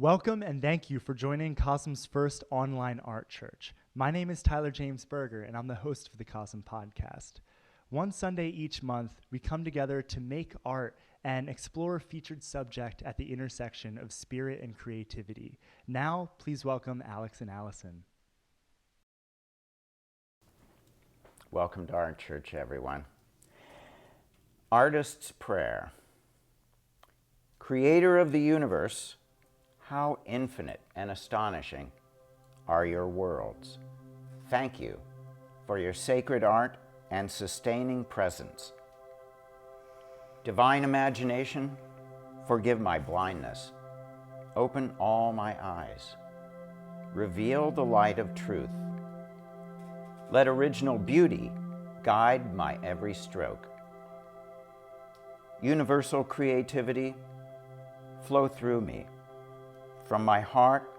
Welcome and thank you for joining CoSM's first online art church. My name is Tyler James Berger, and I'm the host of the CoSM podcast. One Sunday each month, we come together to make art and explore a featured subject at the intersection of spirit and creativity. Now, please welcome Alex and Allyson. Welcome to our church, everyone. Artist's Prayer. Creator of the universe, how infinite and astonishing are your worlds. Thank you for your sacred art and sustaining presence. Divine imagination, forgive my blindness. Open all my eyes. Reveal the light of truth. Let original beauty guide my every stroke. Universal creativity, flow through me, from my heart,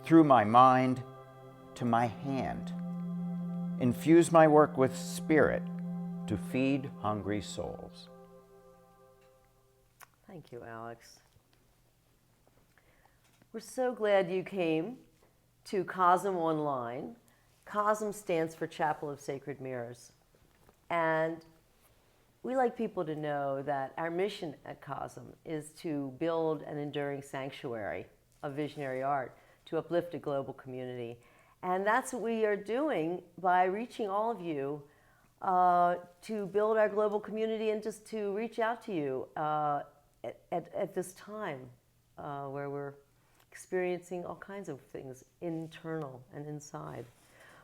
through my mind, to my hand. Infuse my work with spirit to feed hungry souls. Thank you, Alex. We're so glad you came to CoSM Online. CoSM stands for Chapel of Sacred Mirrors. And we like people to know that our mission at CoSM is to build an enduring sanctuary of visionary art to uplift a global community. And that's what we are doing by reaching all of you to build our global community and just to reach out to you at this time where we're experiencing all kinds of things, internal and inside.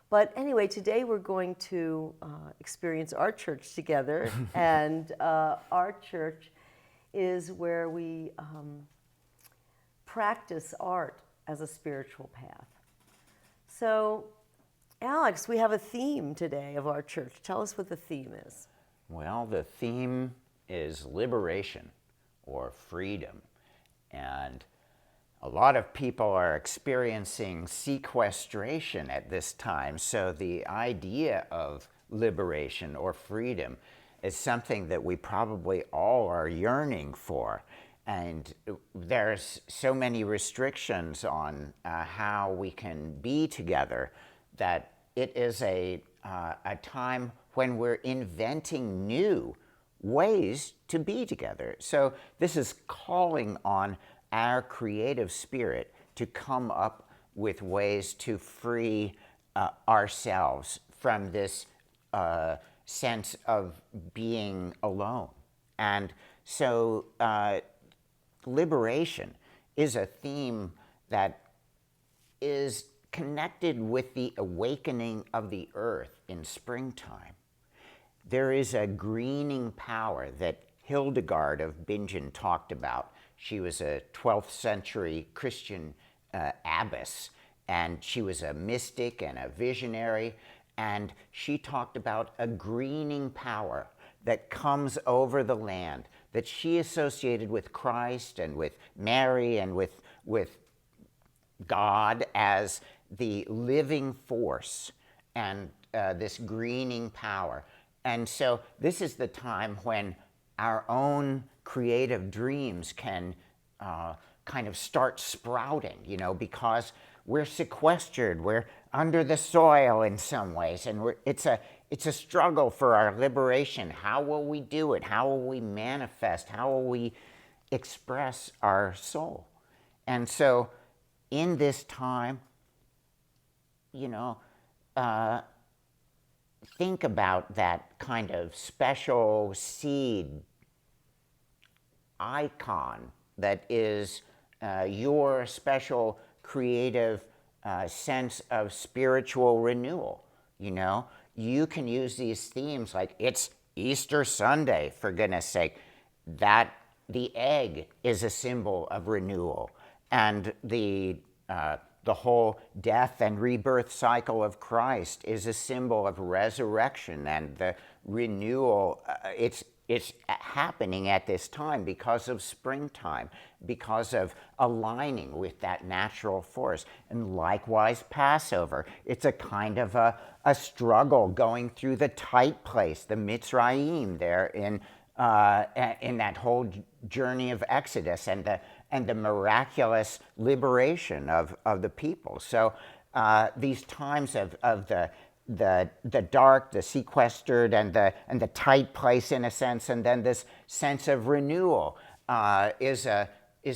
But anyway, today we're going to experience our church together, and our church is where we practice art as a spiritual path. So, Alex, we have a theme today of our church. Tell us what the theme is. Well, the theme is liberation or freedom. And a lot of people are experiencing sequestration at this time, so the idea of liberation or freedom is something that we probably all are yearning for. And there's so many restrictions on how we can be together that it is a time when we're inventing new ways to be together. So this is calling on our creative spirit to come up with ways to free ourselves from this sense of being alone. And so liberation is a theme that is connected with the awakening of the earth in springtime. There is a greening power that Hildegard of Bingen talked about. She was a 12th century Christian abbess, and she was a mystic and a visionary, and she talked about a greening power that comes over the land, that she associated with Christ and with Mary and with God as the living force and this greening power. And so this is the time when our own creative dreams can kind of start sprouting, because we're sequestered, we're under the soil in some ways, and it's a struggle for our liberation. How will we do it? How will we manifest? How will we express our soul? And so in this time, think about that kind of special seed icon that is your special creative sense of spiritual renewal. You can use these themes like it's Easter Sunday, for goodness sake, that the egg is a symbol of renewal, and the whole death and rebirth cycle of Christ is a symbol of resurrection and the renewal. It's happening at this time because of springtime, because of aligning with that natural force. And likewise, Passover. It's a kind of a struggle going through the tight place, the Mitzrayim there in in that whole journey of Exodus and the miraculous liberation of the people. So these times of the dark, the sequestered, and the tight place in a sense, and then this sense of renewal is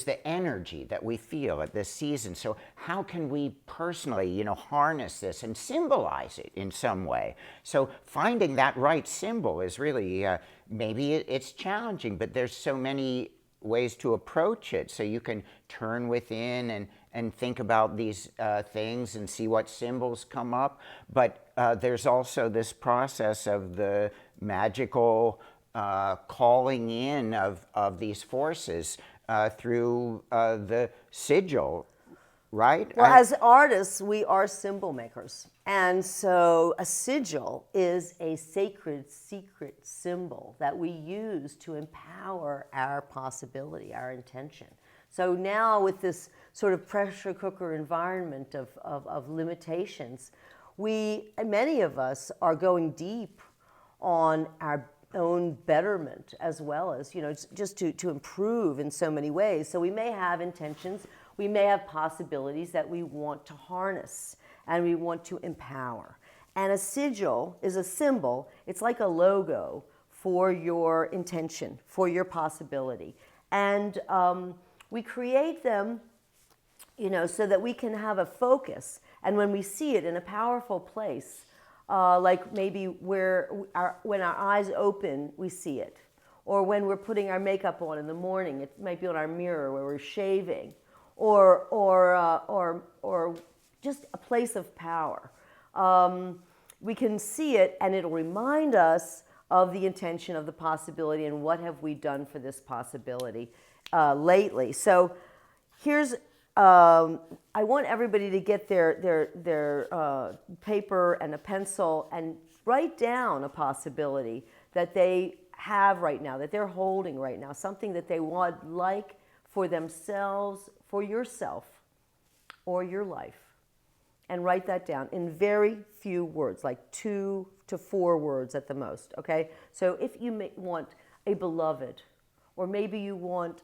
the energy that we feel at this season. So how can we personally, harness this and symbolize it in some way? So finding that right symbol is really, maybe it's challenging, but there's so many ways to approach it. So you can turn within and think about these things and see what symbols come up. But there's also this process of the magical calling in of these forces through the sigil, right? Well, as artists, we are symbol makers. And so a sigil is a sacred, secret symbol that we use to empower our possibility, our intention. So now with this sort of pressure cooker environment of limitations, many of us are going deep on our own betterment as well as, just to improve in so many ways. So we may have intentions, we may have possibilities that we want to harness and we want to empower. And a sigil is a symbol, it's like a logo for your intention, for your possibility. And we create them, so that we can have a focus. And when we see it in a powerful place, like maybe when our eyes open, we see it. Or when we're putting our makeup on in the morning, it might be on our mirror where we're shaving. Or just a place of power. We can see it and it'll remind us of the intention, of the possibility, and what have we done for this possibility lately. So here's, I want everybody to get their paper and a pencil and write down a possibility that they have right now, that they're holding right now, something that they would like for themselves, for yourself, or your life. And write that down in very few words, like 2 to 4 words at the most, okay? So if you want a beloved, or maybe you want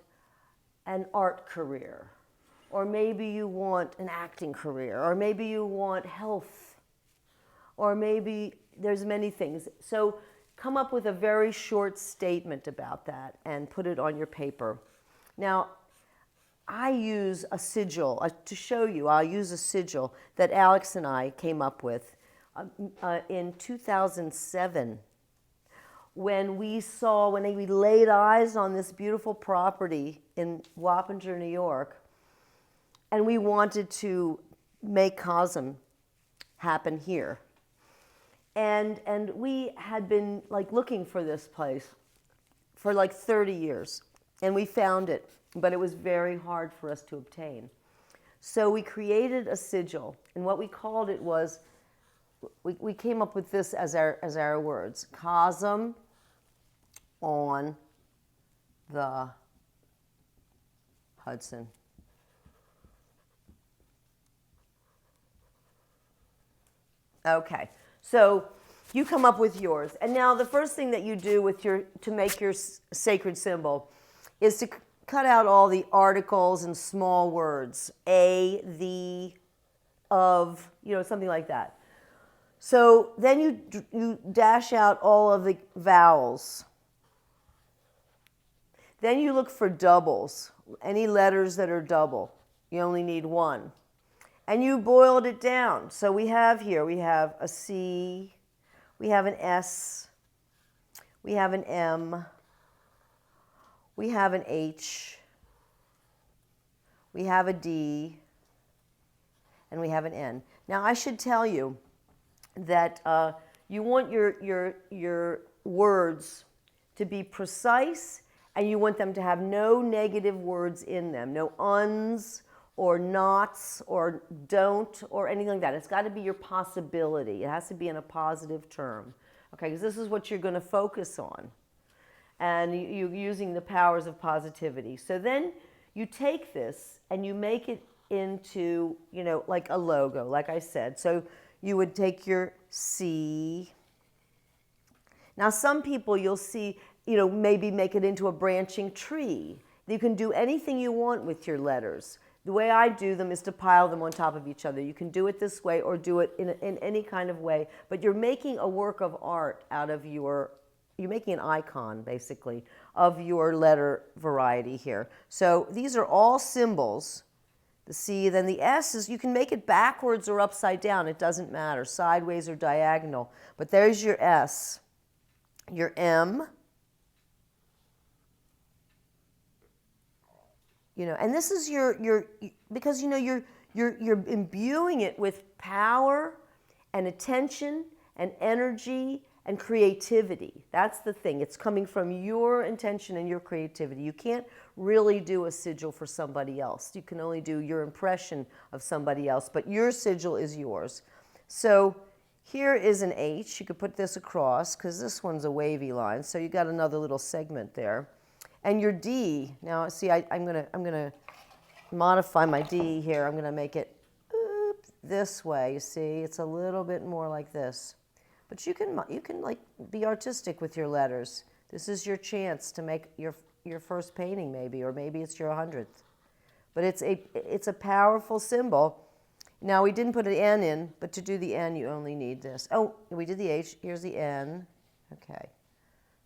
an art career, or maybe you want an acting career, or maybe you want health, or maybe there's many things. So come up with a very short statement about that and put it on your paper. Now, I use a sigil, to show you, I'll use a sigil that Alex and I came up with in 2007 when we laid eyes on this beautiful property in Wappinger, New York, and we wanted to make CoSM happen here. And we had been looking for this place for 30 years, and we found it. But it was very hard for us to obtain. So we created a sigil, and what we called it was, we came up with this as our words: CoSM on the Hudson. Okay, so you come up with yours, and now the first thing that you do to make your sacred symbol is to cut out all the articles and small words, a, the, of, something like that. So then you dash out all of the vowels. Then you look for doubles, any letters that are double. You only need one. And you boiled it down. So we have a C, we have an S, we have an M, we have an H, we have a D, and we have an N. Now I should tell you that you want your words to be precise, and you want them to have no negative words in them, no uns or nots or don't or anything like that. It's got to be your possibility. It has to be in a positive term, okay? Because this is what you're going to focus on. And you're using the powers of positivity. So then you take this and you make it into, like a logo, like I said. So you would take your C. Now some people you'll see, maybe make it into a branching tree. You can do anything you want with your letters. The way I do them is to pile them on top of each other. You can do it this way or do it in any kind of way, but you're making a work of art out of you're making an icon, basically, of your letter variety here. So these are all symbols. The C, then the S is, you can make it backwards or upside down. It doesn't matter, sideways or diagonal. But there's your S, your M, and this is because you're imbuing it with power and attention and energy and creativity. That's the thing. It's coming from your intention and your creativity. You can't really do a sigil for somebody else. You can only do your impression of somebody else, but your sigil is yours. So here is an H. You could put this across because this one's a wavy line, so you got another little segment there. And your D, now see, I'm gonna modify my D here. I'm gonna make it this way. You see, it's a little bit more like this. But you can like be artistic with your letters. This is your chance to make your first painting, maybe, or maybe it's your 100th. But it's a powerful symbol. Now we didn't put an N in, but to do the N, you only need this. Oh, we did the H. Here's the N. Okay,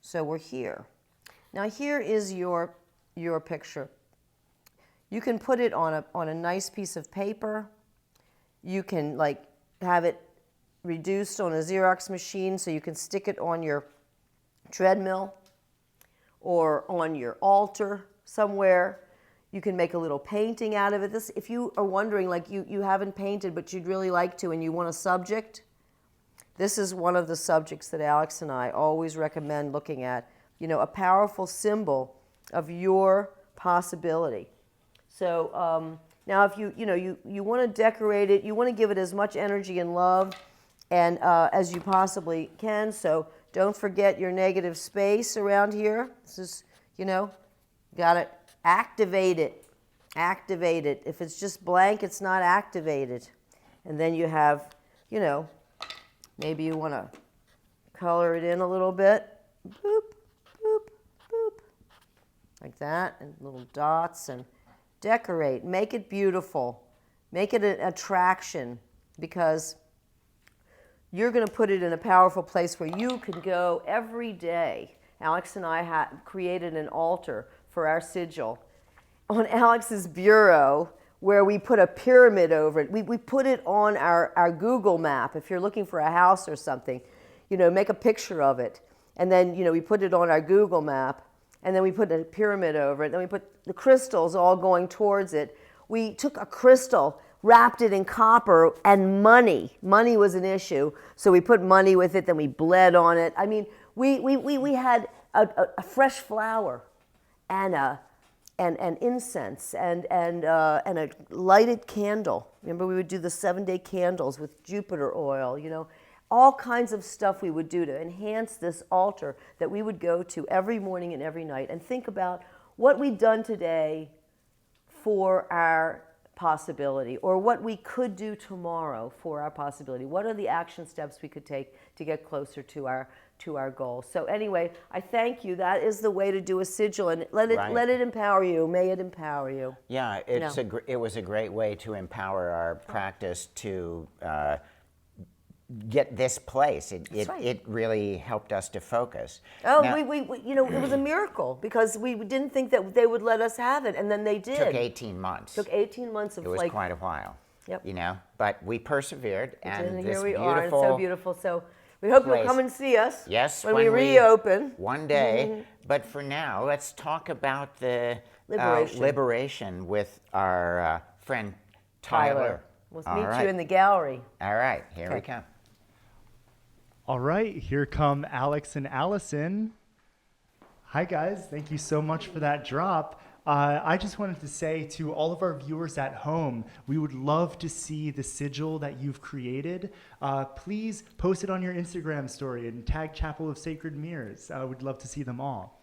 so we're here. Now here is your picture. You can put it on a nice piece of paper. You can like have it reduced on a Xerox machine so you can stick it on your treadmill or on your altar somewhere. You can make a little painting out of it. This, if you are wondering, like you haven't painted but you'd really like to and you want a subject, this is one of the subjects that Alex and I always recommend looking at. A powerful symbol of your possibility. So now if you want to decorate it, you want to give it as much energy and love and as you possibly can. So don't forget your negative space around here. This is, got to activate it. Activate it. If it's just blank, it's not activated. And then you have, maybe you want to color it in a little bit. Boop. Boop, boop, like that, and little dots, and decorate. Make it beautiful. Make it an attraction, because you're going to put it in a powerful place where you can go every day. Alex and I created an altar for our sigil on Alex's bureau where we put a pyramid over it. We put it on our Google map. If you're looking for a house or something, make a picture of it. And then, we put it on our Google map, and then we put a pyramid over it. Then we put the crystals all going towards it. We took a crystal, wrapped it in copper, and money. Money was an issue, so we put money with it, then we bled on it. I mean, we had a fresh flower and incense and a lighted candle. Remember, we would do the 7-day candles with Jupiter oil, all kinds of stuff we would do to enhance this altar that we would go to every morning and every night and think about what we've done today for our possibility, or what we could do tomorrow for our possibility. What are the action steps we could take to get closer to our goal? So anyway, I thank you. That is the way to do a sigil, and let it empower you. May it empower you. Yeah, it was a great way to empower our practice to get this place. It really helped us to focus. Oh, now, we it was a miracle because we didn't think that they would let us have it, and then they did. It took 18 months. Took 18 months of It was quite a while. Yep. But we persevered, and here this we beautiful are, and so beautiful. So we hope you'll come and see us. Yes, when we reopen one day. But for now, let's talk about the liberation with our friend Tyler. We'll meet you in the gallery. All right, here we come. All right, here come Alex and Allyson. Hi guys, thank you so much for that drop. I just wanted to say to all of our viewers at home, we would love to see the sigil that you've created. Please post it on your Instagram story and tag Chapel of Sacred Mirrors. We'd love to see them all.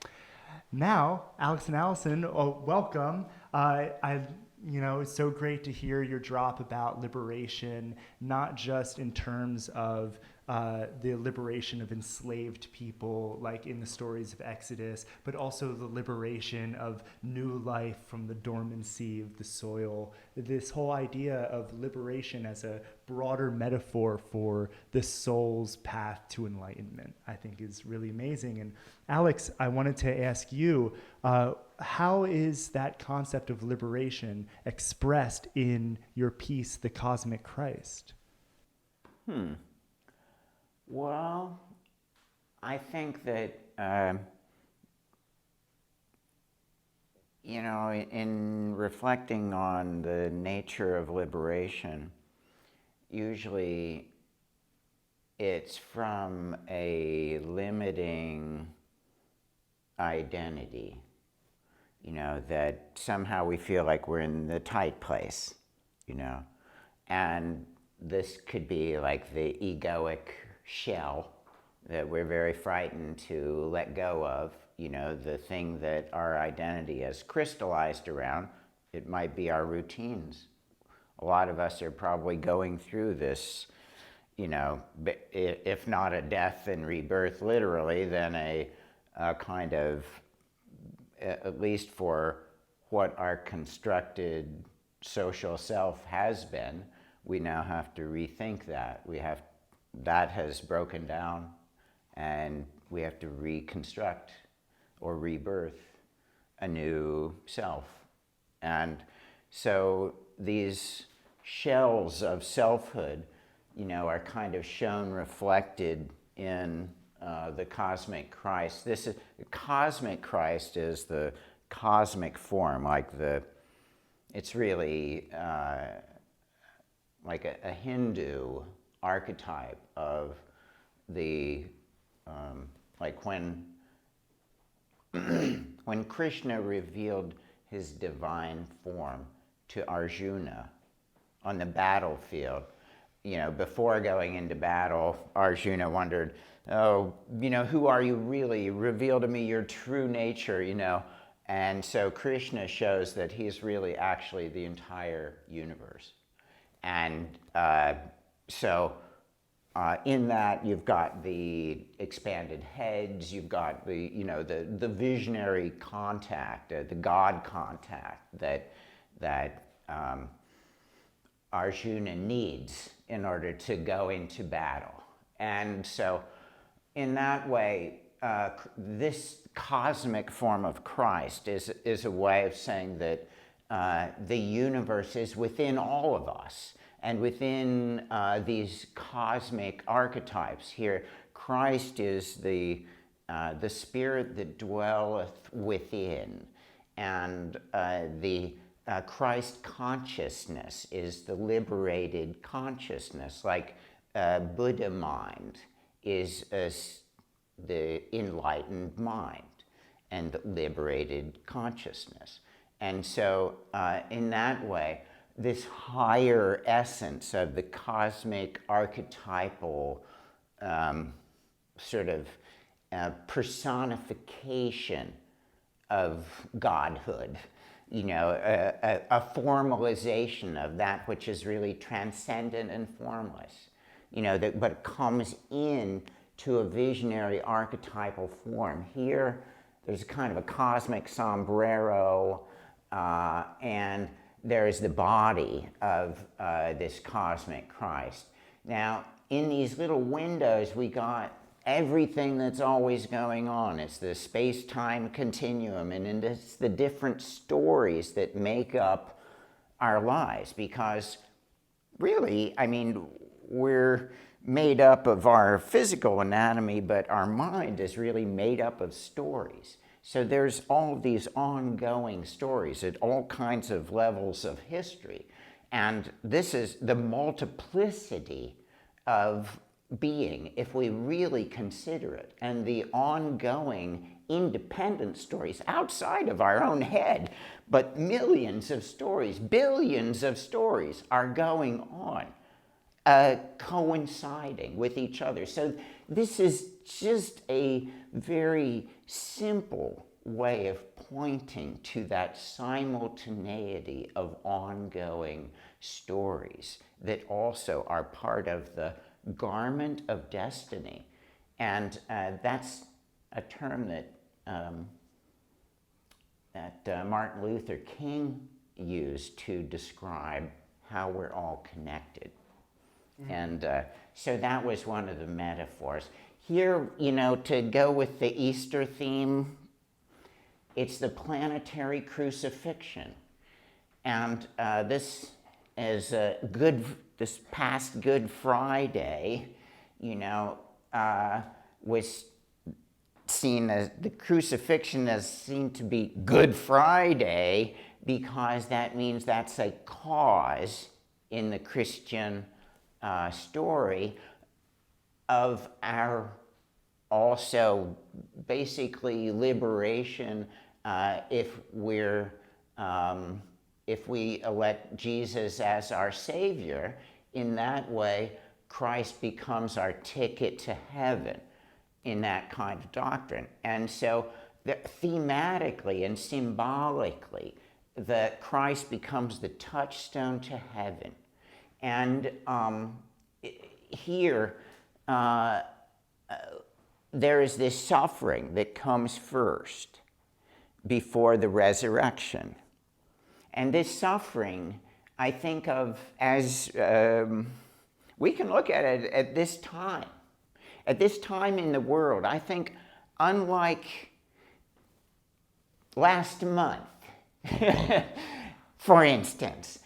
Now, Alex and Allyson, welcome. It's so great to hear your drop about liberation, not just in terms of the liberation of enslaved people, like in the stories of Exodus, but also the liberation of new life from the dormancy of the soil. This whole idea of liberation as a broader metaphor for the soul's path to enlightenment, I think is really amazing. And Alex, I wanted to ask you, how is that concept of liberation expressed in your piece, The Cosmic Christ? Well, I think that, in reflecting on the nature of liberation, usually it's from a limiting identity, that somehow we feel like we're in the tight place, and this could be like the egoic shell that we're very frightened to let go of, the thing that our identity has crystallized around. It might be our routines. A lot of us are probably going through this, if not a death and rebirth literally, then a kind of, at least for what our constructed social self has been, we now have to rethink that. That has broken down, and we have to reconstruct or rebirth a new self. And so these shells of selfhood, are kind of shown reflected in the cosmic Christ. The cosmic Christ is the cosmic form, it's really like a Hindu archetype of the, like when Krishna revealed his divine form to Arjuna on the battlefield, before going into battle, Arjuna wondered, who are you really? Reveal to me your true nature, And so Krishna shows that he's really actually the entire universe. And in that, you've got the expanded heads, you've got the visionary contact, the God contact that Arjuna needs in order to go into battle. And so, in that way, this cosmic form of Christ is a way of saying that the universe is within all of us. And within these cosmic archetypes here, Christ is the spirit that dwelleth within. And the Christ consciousness is the liberated consciousness, like Buddha mind is the enlightened mind and the liberated consciousness. And so in that way, this higher essence of the cosmic archetypal sort of personification of godhood, a formalization of that which is really transcendent and formless, but comes in to a visionary archetypal form. Here, there's kind of a cosmic sombrero, and there is the body of this cosmic Christ. Now, in these little windows, we got everything that's always going on. It's the space-time continuum, and it's the different stories that make up our lives. Because really, we're made up of our physical anatomy, but our mind is really made up of stories. So there's all of these ongoing stories at all kinds of levels of history. And this is the multiplicity of being, if we really consider it, and the ongoing independent stories outside of our own head, but millions of stories, billions of stories are going on, coinciding with each other. So this is just a very simple way of pointing to that simultaneity of ongoing stories that also are part of the garment of destiny. And that's a term that Martin Luther King used to describe how we're all connected. Mm-hmm. And so that was one of the metaphors. Here, to go with the Easter theme, it's the Planetary Crucifixion. And this is this past Good Friday, was seen as, the crucifixion as seen to be Good Friday, because that means that's a cause in the Christian story of our also basically liberation if we elect Jesus as our Savior. In that way, Christ becomes our ticket to heaven in that kind of doctrine. And so thematically and symbolically, that Christ becomes the touchstone to heaven. And here, there is this suffering that comes first before the resurrection. And this suffering, I think of as, we can look at it at this time. At this time in the world, I think, unlike last month, for instance,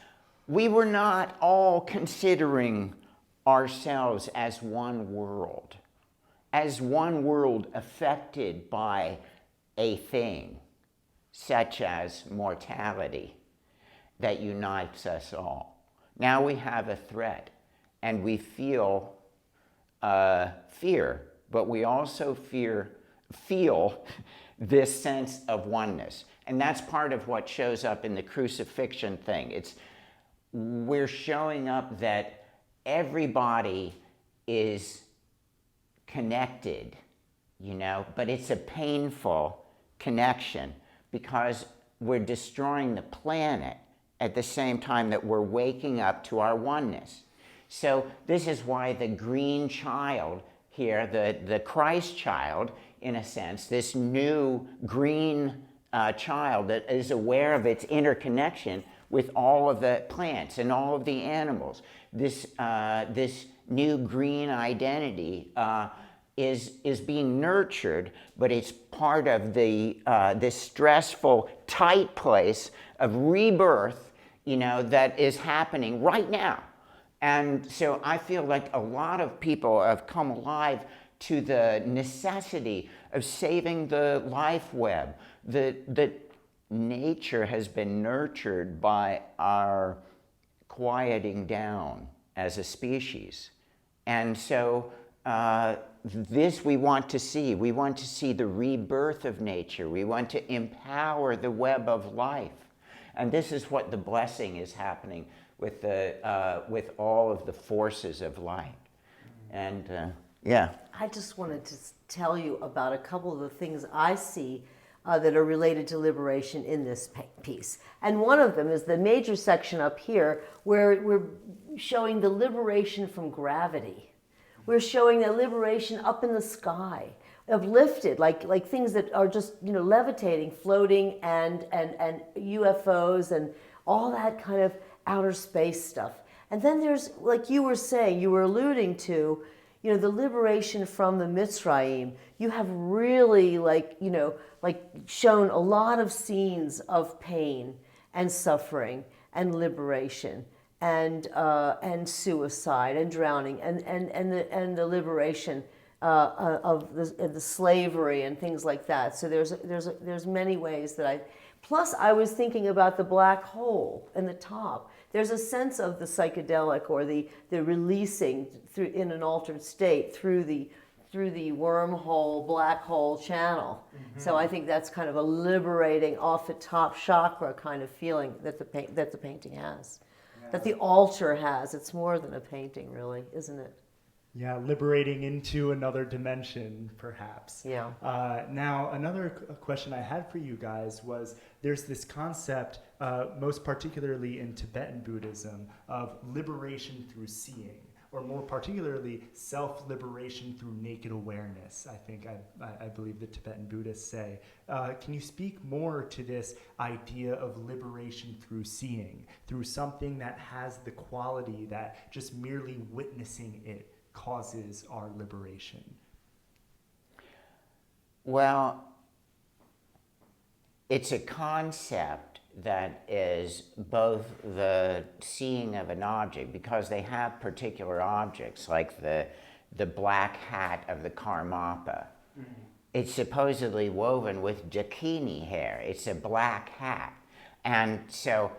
we were not all considering ourselves as one world affected by a thing, such as mortality, that unites us all. Now we have a threat, and we feel fear, but we also feel this sense of oneness. And that's part of what shows up in the crucifixion thing. We're showing up that everybody is connected, but it's a painful connection because we're destroying the planet at the same time that we're waking up to our oneness. So this is why the green child here, the Christ child, in a sense, this new green child that is aware of its interconnection with all of the plants and all of the animals. This new green identity is being nurtured, but it's part of this stressful, tight place of rebirth, that is happening right now. And so I feel like a lot of people have come alive to the necessity of saving the life web. That nature has been nurtured by our quieting down as a species. And so this we want to see. We want to see the rebirth of nature. We want to empower the web of life. And this is what the blessing is happening with all of the forces of light. And yeah. I just wanted to tell you about a couple of the things I see that are related to liberation in this piece. And one of them is the major section up here where we're showing the liberation from gravity. We're showing the liberation up in the sky, uplifted, like things that are just levitating, floating, and UFOs and all that kind of outer space stuff. And then there's, like you were saying, you were alluding to, the liberation from the Mitzrayim. You have really shown a lot of scenes of pain and suffering and liberation and suicide and drowning and the liberation of the slavery and things like that. So there's many ways that plus I was thinking about the black hole in the top. There's a sense of the psychedelic or the releasing through in an altered state through the wormhole, black hole channel. Mm-hmm. So I think that's kind of a liberating off the top chakra kind of feeling that the painting has, that the altar has. It's more than a painting, really, isn't it? Yeah, liberating into another dimension, perhaps. Yeah. Now, another question I had for you guys was, there's this concept, most particularly in Tibetan Buddhism, of liberation through seeing. or more particularly, self-liberation through naked awareness, I believe the Tibetan Buddhists say. Can you speak more to this idea of liberation through seeing, through something that has the quality that just merely witnessing it causes our liberation? Well, it's a concept that is both the seeing of an object, because they have particular objects, like the black hat of the Karmapa. Mm-hmm. It's supposedly woven with dakini hair. It's a black hat. And so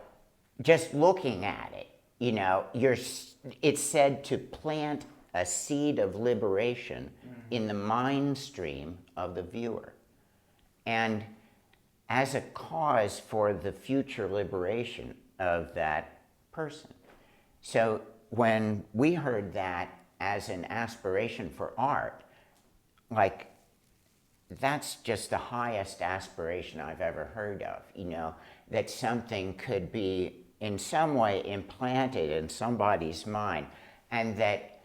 just looking at it, it's said to plant a seed of liberation in the mind stream of the viewer, and as a cause for the future liberation of that person. So when we heard that as an aspiration for art, like, that's just the highest aspiration I've ever heard of, that something could be in some way implanted in somebody's mind, and that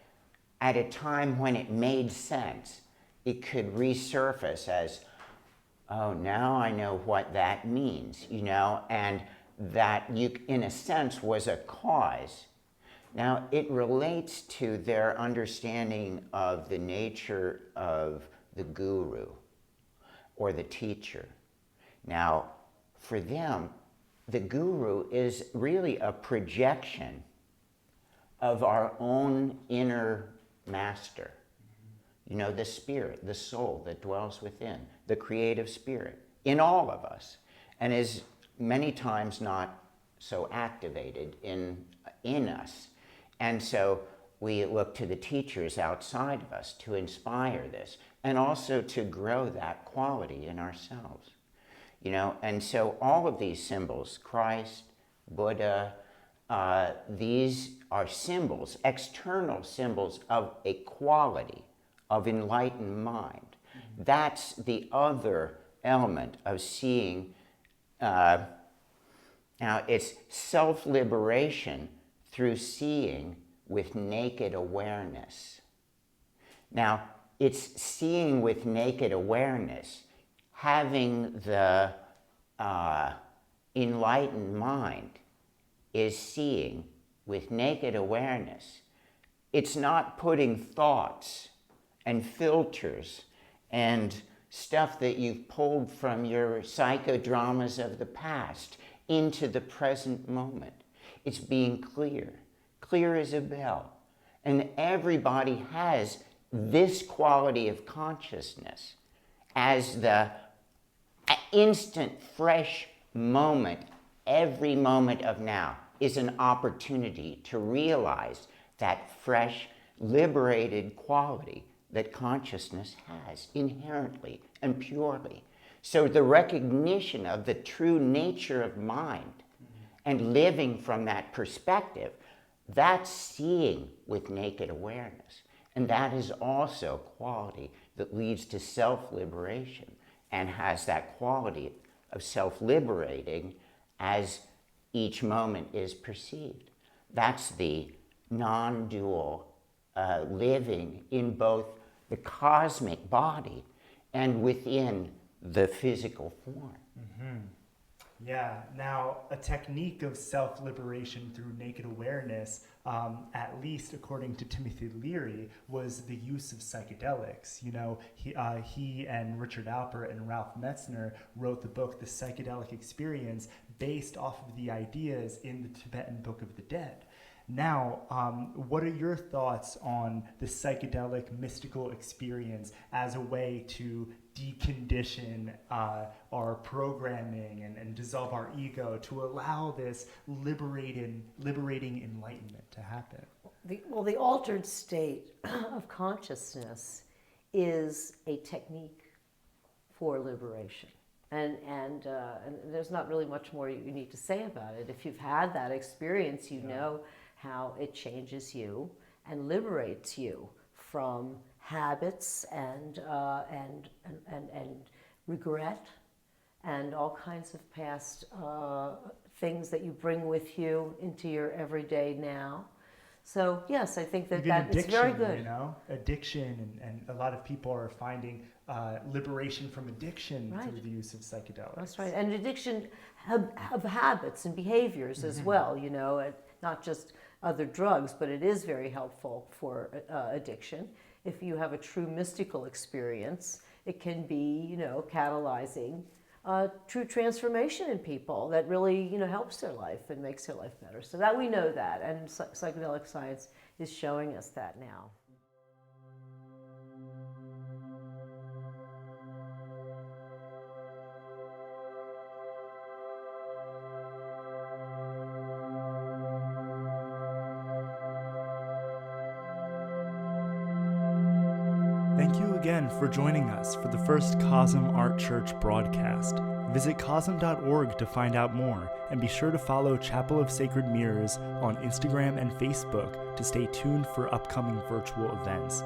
at a time when it made sense, it could resurface as, oh, now I know what that means, and that in a sense, was a cause. Now, it relates to their understanding of the nature of the guru or the teacher. Now, for them, the guru is really a projection of our own inner master. The spirit, the soul that dwells within, the creative spirit in all of us, and is many times not so activated in us. And so we look to the teachers outside of us to inspire this, and also to grow that quality in ourselves. And so all of these symbols, Christ, Buddha, these are symbols, external symbols of a quality of enlightened mind. Mm-hmm. That's the other element of seeing. Now, it's self-liberation through seeing with naked awareness. Now, it's seeing with naked awareness, having the enlightened mind is seeing with naked awareness. It's not putting thoughts and filters and stuff that you've pulled from your psychodramas of the past into the present moment. It's being clear as a bell. And everybody has this quality of consciousness as the instant, fresh moment. Every moment of now is an opportunity to realize that fresh, liberated quality that consciousness has inherently and purely. So the recognition of the true nature of mind and living from that perspective, that's seeing with naked awareness. And that is also quality that leads to self-liberation and has that quality of self-liberating as each moment is perceived. That's the non-dual living in both the cosmic body and within the physical form. Mm-hmm. Yeah. Now, a technique of self-liberation through naked awareness, at least according to Timothy Leary, was the use of psychedelics. He and Richard Alpert and Ralph Metzner wrote the book, The Psychedelic Experience, based off of the ideas in the Tibetan Book of the Dead. Now, what are your thoughts on the psychedelic mystical experience as a way to decondition our programming and dissolve our ego to allow this liberating enlightenment to happen? The altered state of consciousness is a technique for liberation. And there's not really much more you need to say about it. If you've had that experience, you know how it changes you and liberates you from habits and regret and all kinds of past things that you bring with you into your everyday now. So yes, I think that Even that it's very addiction, good. you know, addiction, and a lot of people are finding liberation from addiction Right. through the use of psychedelics. That's right. And addiction of habits and behaviors as well, you know, not just other drugs, but it is very helpful for addiction. If you have a true mystical experience, it can be, you know, catalyzing true transformation in people that really, you know, helps their life and makes their life better. So that we know that, and psychedelic science is showing us that now. Thank you again for joining us for the first CoSM Art Church broadcast. Visit CoSM.org to find out more, and be sure to follow Chapel of Sacred Mirrors on Instagram and Facebook to stay tuned for upcoming virtual events.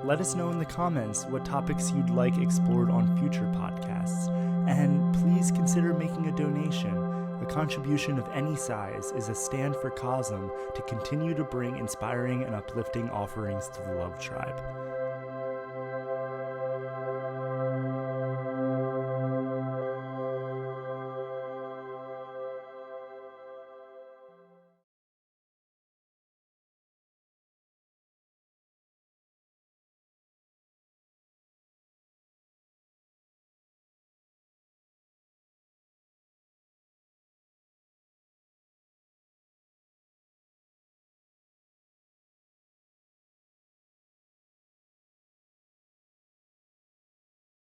Let us know in the comments what topics you'd like explored on future podcasts, and please consider making a donation. A contribution of any size is a stand for CoSM to continue to bring inspiring and uplifting offerings to the Love Tribe.